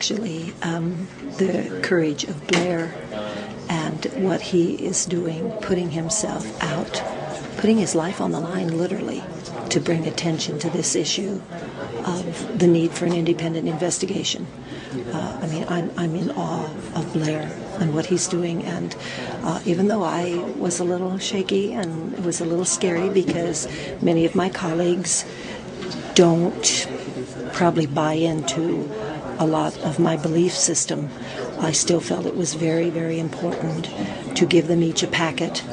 actually the courage of Blair and what he is doing, putting himself out, putting his life on the line, literally, to bring attention to this issue of the need for an independent investigation. I'm in awe of Blair and what he's doing, and even though I was a little shaky and it was a little scary because many of my colleagues don't probably buy into a lot of my belief system, I still felt it was very, very important to give them each a packet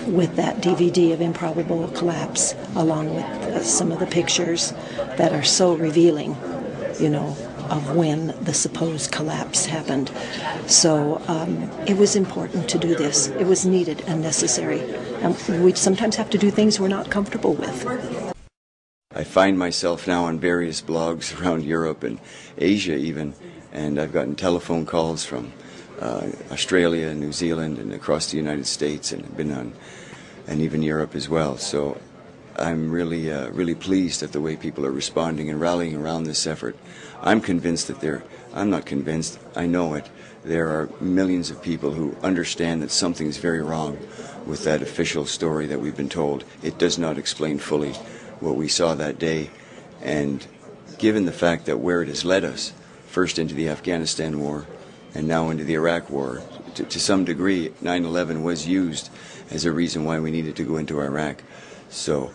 with that DVD of Improbable Collapse, along with some of the pictures that are so revealing, of when the supposed collapse happened. So it was important to do this. It was needed and necessary. And we sometimes have to do things we're not comfortable with. I find myself now on various blogs around Europe and Asia even, and I've gotten telephone calls from Australia, New Zealand, and across the United States, and I've been on, and even Europe as well. So I'm really pleased at the way people are responding and rallying around this effort. I'm convinced that I'm not convinced, I know it. There are millions of people who understand that something's very wrong with that official story that we've been told. It does not explain fully what we saw that day. And given the fact that where it has led us, first into the Afghanistan war and now into the Iraq war, to some degree 9/11 was used as a reason why we needed to go into Iraq. So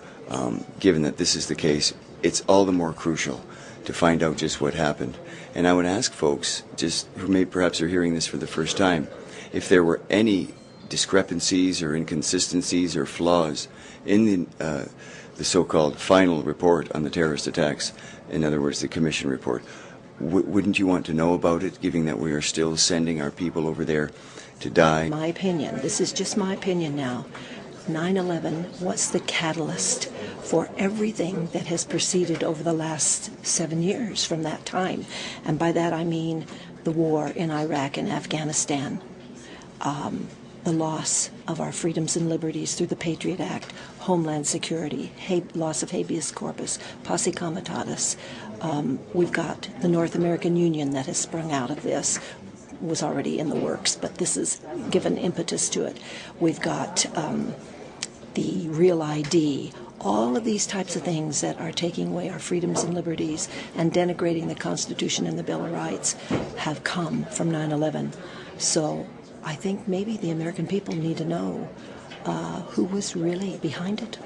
given that this is the case, it's all the more crucial to find out just what happened. And I would ask folks, just who may perhaps are hearing this for the first time, if there were any discrepancies or inconsistencies or flaws in the so-called final report on the terrorist attacks, in other words, the commission report, wouldn't you want to know about it, given that we are still sending our people over there to die? My opinion, this is just my opinion now, 9/11 was the catalyst for everything that has proceeded over the last 7 years from that time. And by that I mean the war in Iraq and Afghanistan, the loss of our freedoms and liberties through the Patriot Act, Homeland Security, loss of habeas corpus, posse comitatus. We've got the North American Union that has sprung out of this, was already in the works, but this has given impetus to it. We've got the Real ID, all of these types of things that are taking away our freedoms and liberties and denigrating the Constitution and the Bill of Rights have come from 9/11. So I think maybe the American people need to know who was really behind it.